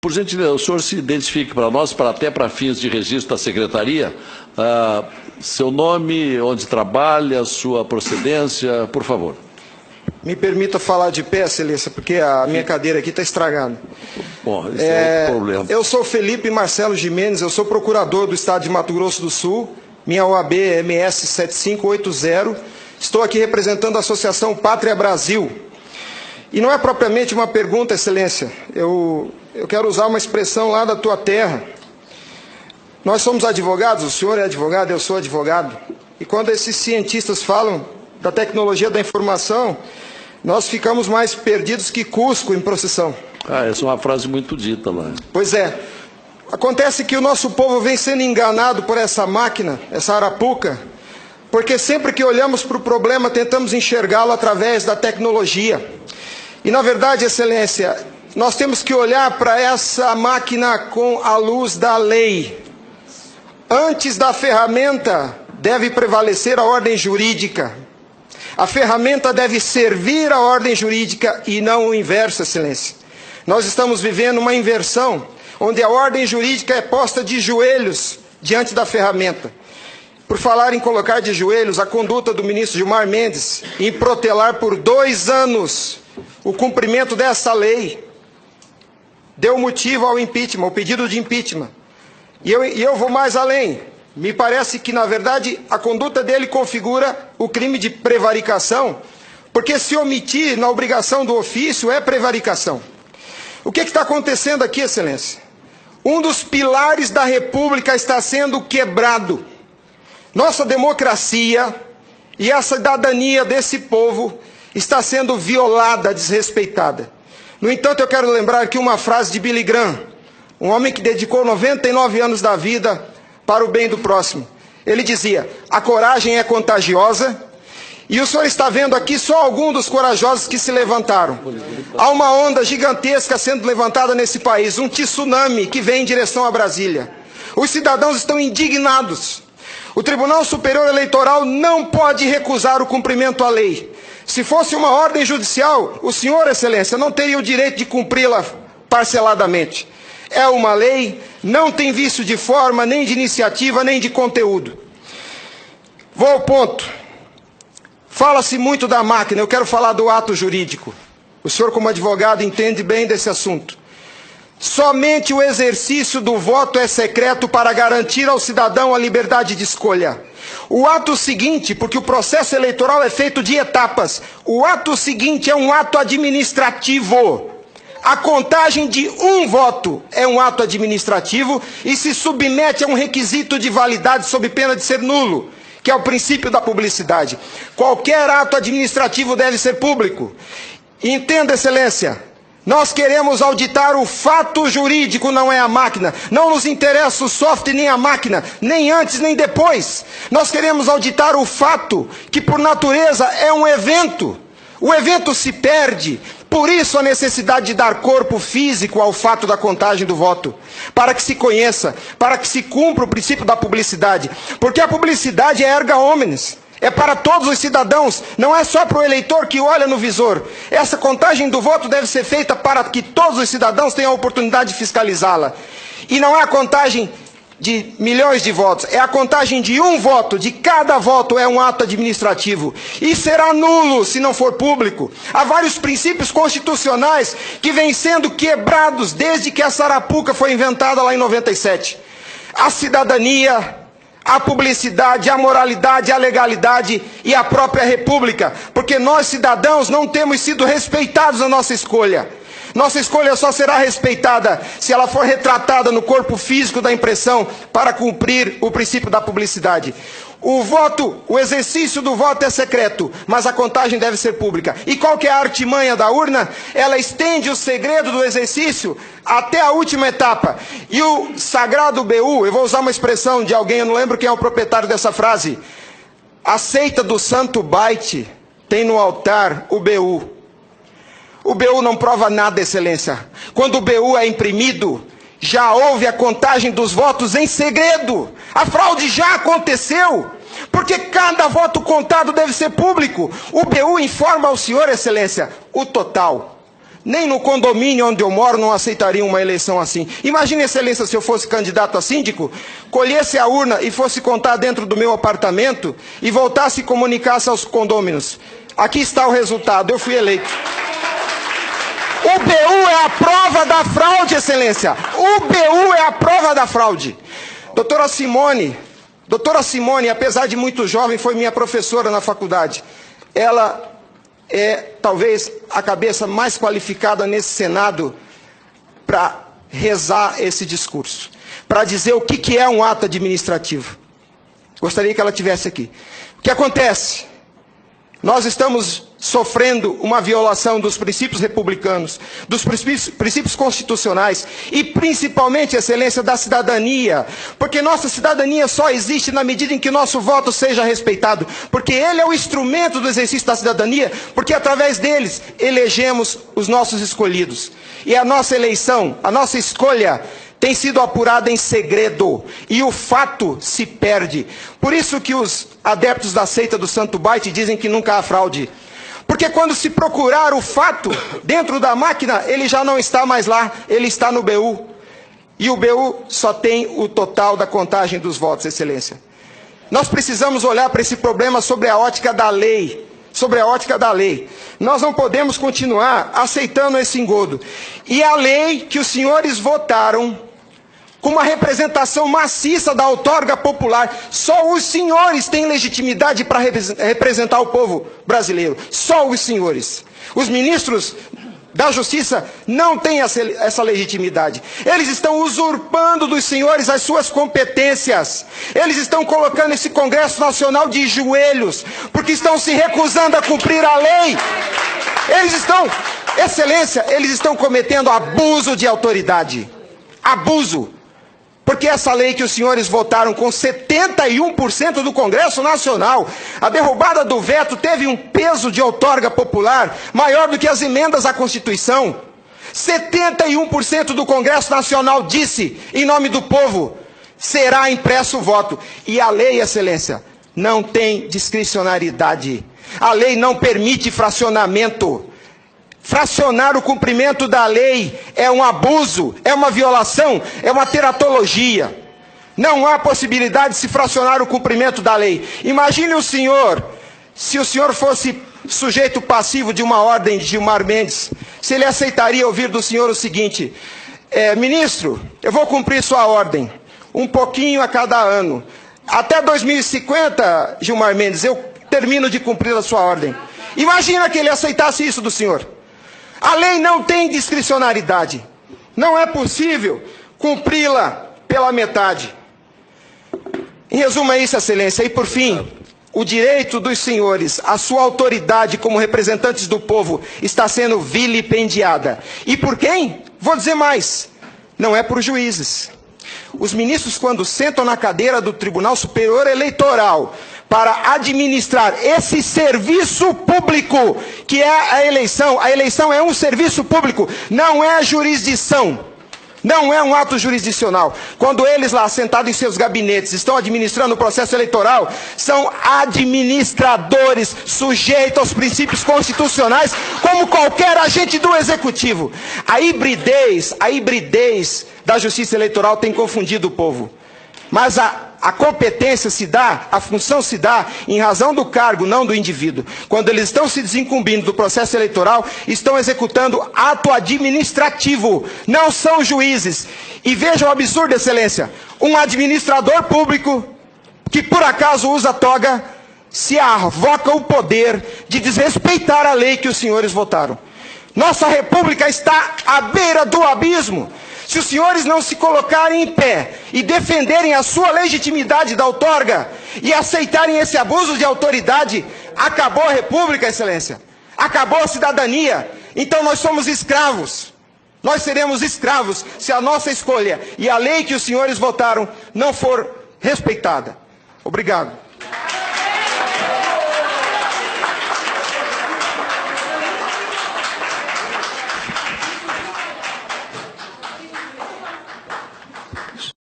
Por gentileza, o senhor se identifique para nós, até para fins de registro da secretaria, seu nome, onde trabalha, sua procedência, por favor. Me permita falar de pé, excelência, porque a minha cadeira aqui está estragada. Bom, esse é outro problema. Eu sou Felipe Marcelo Gimenez, eu sou procurador do Estado de Mato Grosso do Sul, minha OAB é MS 7580, estou aqui representando a Associação Pátria Brasil. E não é propriamente uma pergunta, excelência, eu quero usar uma expressão lá da tua terra. Nós somos advogados, o senhor é advogado, eu sou advogado, e quando esses cientistas falam da tecnologia da informação, nós ficamos mais perdidos que Cusco em procissão. Essa é uma frase muito dita lá. Pois é. Acontece que o nosso povo vem sendo enganado por essa máquina, essa arapuca, porque sempre que olhamos para o problema, tentamos enxergá-lo através da tecnologia. E, na verdade, excelência, nós temos que olhar para essa máquina com a luz da lei. Antes da ferramenta, deve prevalecer a ordem jurídica. A ferramenta deve servir a ordem jurídica e não o inverso, excelência. Nós estamos vivendo uma inversão, onde a ordem jurídica é posta de joelhos diante da ferramenta. Por falar em colocar de joelhos, a conduta do ministro Gilmar Mendes em protelar por 2 anos o cumprimento dessa lei deu motivo ao impeachment, ao pedido de impeachment. E eu vou mais além. Me parece que, na verdade, a conduta dele configura o crime de prevaricação, porque se omitir na obrigação do ofício é prevaricação. O que está acontecendo aqui, excelência? Um dos pilares da República está sendo quebrado. Nossa democracia e a cidadania desse povo está sendo violada, desrespeitada. No entanto, eu quero lembrar aqui uma frase de Billy Graham, um homem que dedicou 99 anos da vida para o bem do próximo. Ele dizia: a coragem é contagiosa, e o senhor está vendo aqui só alguns dos corajosos que se levantaram. Há uma onda gigantesca sendo levantada nesse país, um tsunami que vem em direção a Brasília. Os cidadãos estão indignados. O Tribunal Superior Eleitoral não pode recusar o cumprimento à lei. Se fosse uma ordem judicial, o senhor, excelência, não teria o direito de cumpri-la parceladamente. É uma lei, não tem vício de forma, nem de iniciativa, nem de conteúdo. Vou ao ponto. Fala-se muito da máquina, eu quero falar do ato jurídico. O senhor, como advogado, entende bem desse assunto. Somente o exercício do voto é secreto para garantir ao cidadão a liberdade de escolha. O ato seguinte, porque o processo eleitoral é feito de etapas, o ato seguinte é um ato administrativo. A contagem de um voto é um ato administrativo e se submete a um requisito de validade sob pena de ser nulo, que é o princípio da publicidade. Qualquer ato administrativo deve ser público. Entenda, excelência, nós queremos auditar o fato jurídico, não é a máquina. Não nos interessa o software nem a máquina, nem antes nem depois. Nós queremos auditar o fato, que por natureza é um evento. O evento se perde. Por isso a necessidade de dar corpo físico ao fato da contagem do voto, para que se conheça, para que se cumpra o princípio da publicidade, porque a publicidade é erga omnes, é para todos os cidadãos, não é só para o eleitor que olha no visor. Essa contagem do voto deve ser feita para que todos os cidadãos tenham a oportunidade de fiscalizá-la. E não é a contagem de milhões de votos, é a contagem de um voto, de cada voto é um ato administrativo. E será nulo se não for público. Há vários princípios constitucionais que vêm sendo quebrados desde que essa arapuca foi inventada lá em 97. A cidadania, a publicidade, a moralidade, a legalidade e a própria república. Porque nós, cidadãos, não temos sido respeitados na nossa escolha. Nossa escolha só será respeitada se ela for retratada no corpo físico da impressão para cumprir o princípio da publicidade. O exercício do voto é secreto, mas a contagem deve ser pública. E qual que é a artimanha da urna? Ela estende o segredo do exercício até a última etapa. E o sagrado BU, eu vou usar uma expressão de alguém, eu não lembro quem é o proprietário dessa frase. A seita do santo byte tem no altar o BU. O BU não prova nada, excelência. Quando o BU é imprimido, já houve a contagem dos votos em segredo. A fraude já aconteceu. Porque cada voto contado deve ser público. O BU informa ao senhor, excelência, o total. Nem no condomínio onde eu moro não aceitaria uma eleição assim. Imagine, Excelência, se eu fosse candidato a síndico, colhesse a urna e fosse contar dentro do meu apartamento e voltasse e comunicasse aos condôminos. Aqui está o resultado, eu fui eleito. O BU é a prova da fraude, Excelência. O BU é a prova da fraude. Doutora Simone, apesar de muito jovem, foi minha professora na faculdade. Ela é talvez a cabeça mais qualificada nesse Senado para rezar esse discurso, para dizer o que é um ato administrativo. Gostaria que ela estivesse aqui. O que acontece? Nós estamos sofrendo uma violação dos princípios republicanos, dos princípios constitucionais e principalmente, Excelência, da cidadania, porque nossa cidadania só existe na medida em que nosso voto seja respeitado, porque ele é o instrumento do exercício da cidadania, porque através deles elegemos os nossos escolhidos. E a nossa eleição, a nossa escolha tem sido apurada em segredo, e o fato se perde. Por isso que os adeptos da seita do Santo Byte dizem que nunca há fraude. Porque quando se procurar o fato dentro da máquina, ele já não está mais lá, ele está no BU. E o BU só tem o total da contagem dos votos, Excelência. Nós precisamos olhar para esse problema sobre a ótica da lei. Sobre a ótica da lei. Nós não podemos continuar aceitando esse engodo. E a lei que os senhores votaram, com uma representação maciça da outorga popular, só os senhores têm legitimidade para representar o povo brasileiro. Só os senhores. Os ministros da Justiça não têm essa legitimidade. Eles estão usurpando dos senhores as suas competências. Eles estão colocando esse Congresso Nacional de joelhos, porque estão se recusando a cumprir a lei. Eles estão, Excelência, eles estão cometendo abuso de autoridade. Abuso. Porque essa lei que os senhores votaram com 71% do Congresso Nacional, a derrubada do veto teve um peso de outorga popular maior do que as emendas à Constituição. 71% do Congresso Nacional disse, em nome do povo, será impresso o voto. E a lei, Excelência, não tem discricionariedade. A lei não permite fracionamento. Fracionar o cumprimento da lei é um abuso, é uma violação, é uma teratologia. Não há possibilidade de se fracionar o cumprimento da lei. Imagine o senhor, se o senhor fosse sujeito passivo de uma ordem de Gilmar Mendes, se ele aceitaria ouvir do senhor o seguinte: ministro, eu vou cumprir sua ordem, um pouquinho a cada ano. Até 2050, Gilmar Mendes, eu termino de cumprir a sua ordem. Imagina que ele aceitasse isso do senhor. A lei não tem discricionariedade. Não é possível cumpri-la pela metade. Em resumo, é isso, Excelência. E por fim, o direito dos senhores, a sua autoridade como representantes do povo está sendo vilipendiada. E por quem? Vou dizer mais. Não é por juízes. Os ministros, quando sentam na cadeira do Tribunal Superior Eleitoral para administrar esse serviço público, que é a eleição é um serviço público, não é jurisdição, não é um ato jurisdicional. Quando eles lá, sentados em seus gabinetes, estão administrando o processo eleitoral, são administradores sujeitos aos princípios constitucionais, como qualquer agente do executivo. A hibridez da justiça eleitoral tem confundido o povo. Mas a competência se dá, a função se dá em razão do cargo, não do indivíduo. Quando eles estão se desincumbindo do processo eleitoral, estão executando ato administrativo, não são juízes. E vejam o absurdo, Excelência, um administrador público que por acaso usa toga, se arvoca o poder de desrespeitar a lei que os senhores votaram. Nossa república está à beira do abismo. Se os senhores não se colocarem em pé e defenderem a sua legitimidade da outorga e aceitarem esse abuso de autoridade, acabou a república, Excelência. Acabou a cidadania. Então nós somos escravos. Nós seremos escravos se a nossa escolha e a lei que os senhores votaram não for respeitada. Obrigado.